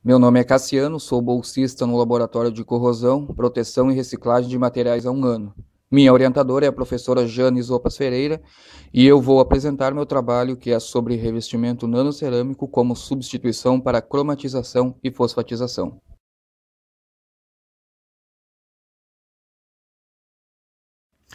Meu nome é Cassiano, sou bolsista no Laboratório de Corrosão, Proteção e Reciclagem de Materiais há um ano. Minha orientadora é a professora Jane Zopas Ferreira e eu vou apresentar meu trabalho que é sobre revestimento nanocerâmico como substituição para cromatização e fosfatização.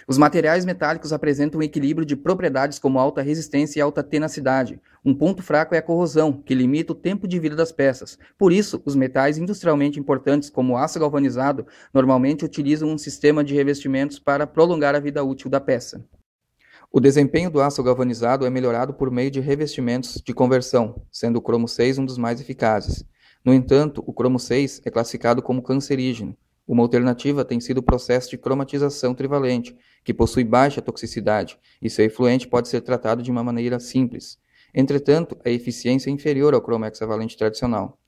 Os materiais metálicos apresentam um equilíbrio de propriedades como alta resistência e alta tenacidade. Um ponto fraco é a corrosão, que limita o tempo de vida das peças. Por isso, os metais industrialmente importantes, como o aço galvanizado, normalmente utilizam um sistema de revestimentos para prolongar a vida útil da peça. O desempenho do aço galvanizado é melhorado por meio de revestimentos de conversão, sendo o cromo 6 um dos mais eficazes. No entanto, o cromo 6 é classificado como cancerígeno. Uma alternativa tem sido o processo de cromatização trivalente, que possui baixa toxicidade, e seu efluente pode ser tratado de uma maneira simples. Entretanto, a eficiência é inferior ao cromo hexavalente tradicional.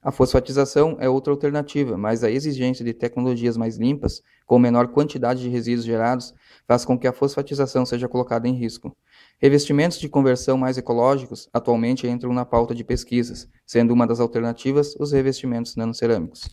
A fosfatização é outra alternativa, mas a exigência de tecnologias mais limpas, com menor quantidade de resíduos gerados, faz com que a fosfatização seja colocada em risco. Revestimentos de conversão mais ecológicos atualmente entram na pauta de pesquisas, sendo uma das alternativas os revestimentos nanocerâmicos.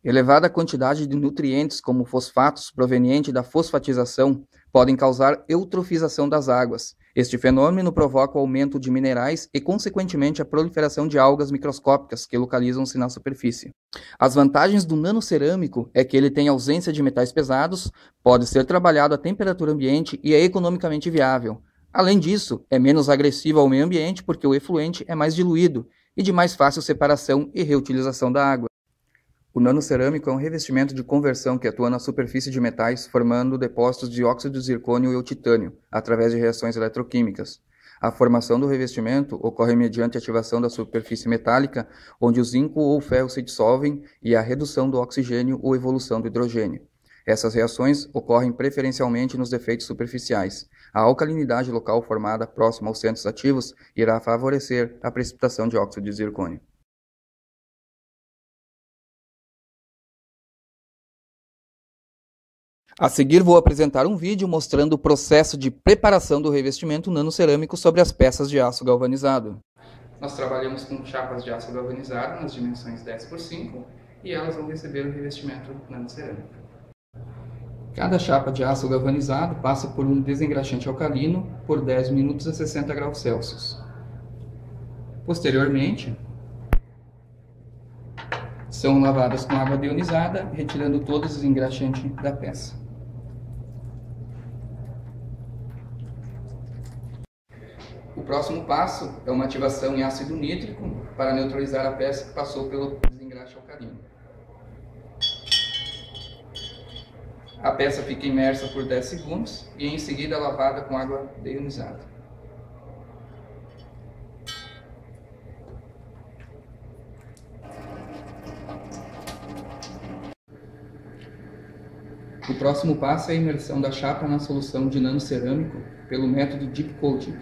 Elevada quantidade de nutrientes, como fosfatos, proveniente da fosfatização, podem causar eutrofização das águas. Este fenômeno provoca o aumento de minerais e, consequentemente, a proliferação de algas microscópicas que localizam-se na superfície. As vantagens do nanocerâmico é que ele tem ausência de metais pesados, pode ser trabalhado a temperatura ambiente e é economicamente viável. Além disso, é menos agressivo ao meio ambiente porque o efluente é mais diluído e de mais fácil separação e reutilização da água. O nanocerâmico é um revestimento de conversão que atua na superfície de metais, formando depósitos de óxido de zircônio e o titânio, através de reações eletroquímicas. A formação do revestimento ocorre mediante a ativação da superfície metálica, onde o zinco ou o ferro se dissolvem, e a redução do oxigênio ou evolução do hidrogênio. Essas reações ocorrem preferencialmente nos defeitos superficiais. A alcalinidade local formada próxima aos centros ativos irá favorecer a precipitação de óxido de zircônio. A seguir vou apresentar um vídeo mostrando o processo de preparação do revestimento nanocerâmico sobre as peças de aço galvanizado. Nós trabalhamos com chapas de aço galvanizado nas dimensões 10x5 e elas vão receber o revestimento nanocerâmico. Cada chapa de aço galvanizado passa por um desengraxante alcalino por 10 minutos a 60 graus Celsius. Posteriormente, são lavadas com água deionizada, retirando todo o desengraxante da peça. O próximo passo é uma ativação em ácido nítrico para neutralizar a peça que passou pelo desengraxe alcalino. A peça fica imersa por 10 segundos e em seguida lavada com água deionizada. O próximo passo é a imersão da chapa na solução de nanocerâmico pelo método Deep Coating.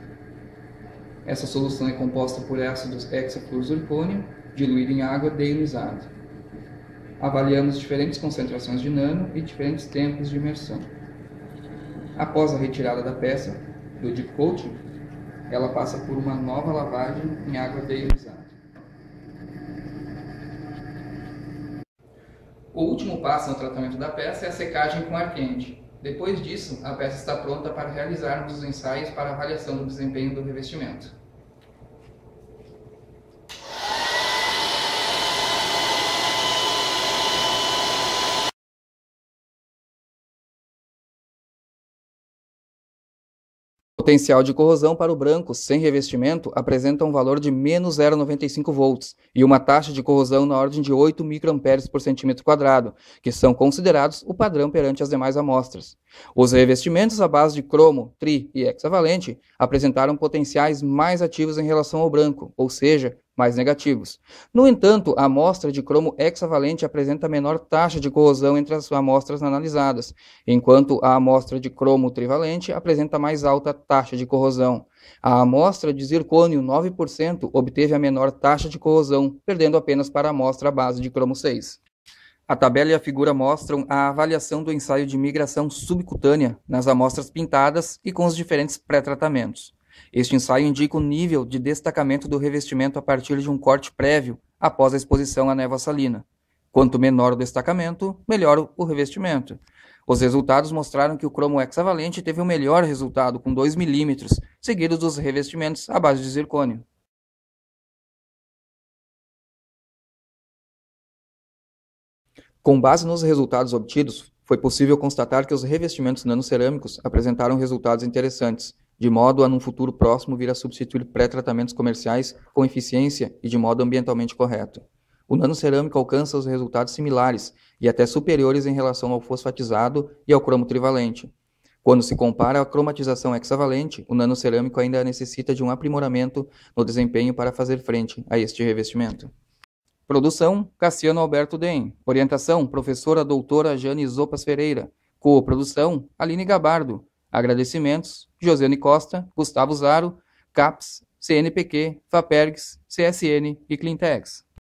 Essa solução é composta por ácido hexafluorzircônio diluído em água deionizada. Avaliamos diferentes concentrações de nano e diferentes tempos de imersão. Após a retirada da peça do Deep Coating, ela passa por uma nova lavagem em água deionizada. O último passo no tratamento da peça é a secagem com ar quente. Depois disso, a peça está pronta para realizarmos os ensaios para avaliação do desempenho do revestimento. O potencial de corrosão para o branco sem revestimento apresenta um valor de menos 0,95 volts e uma taxa de corrosão na ordem de 8 microamperes por centímetro quadrado, que são considerados o padrão perante as demais amostras. Os revestimentos à base de cromo, tri e hexavalente apresentaram potenciais mais ativos em relação ao branco, ou seja, mais negativos. No entanto, a amostra de cromo hexavalente apresenta menor taxa de corrosão entre as amostras analisadas, enquanto a amostra de cromo trivalente apresenta mais alta taxa de corrosão. A amostra de zircônio 9% obteve a menor taxa de corrosão, perdendo apenas para a amostra à base de cromo 6. A tabela e a figura mostram a avaliação do ensaio de migração subcutânea nas amostras pintadas e com os diferentes pré-tratamentos. Este ensaio indica o nível de destacamento do revestimento a partir de um corte prévio após a exposição à névoa salina. Quanto menor o destacamento, melhor o revestimento. Os resultados mostraram que o cromo hexavalente teve um melhor resultado, com 2 milímetros, seguidos dos revestimentos à base de zircônio. Com base nos resultados obtidos, foi possível constatar que os revestimentos nanocerâmicos apresentaram resultados interessantes, de modo a, num futuro próximo, vir a substituir pré-tratamentos comerciais com eficiência e de modo ambientalmente correto. O nanocerâmico alcança os resultados similares e até superiores em relação ao fosfatizado e ao cromo trivalente. Quando se compara à cromatização hexavalente, o nanocerâmico ainda necessita de um aprimoramento no desempenho para fazer frente a este revestimento. Produção: Cassiano Alberto Den. Orientação: professora doutora Jane Zopas Ferreira. Coprodução: Aline Gabardo. Agradecimentos: Josiane Costa, Gustavo Zaro, CAPES, CNPq, FAPERGS, CSN e Clintex.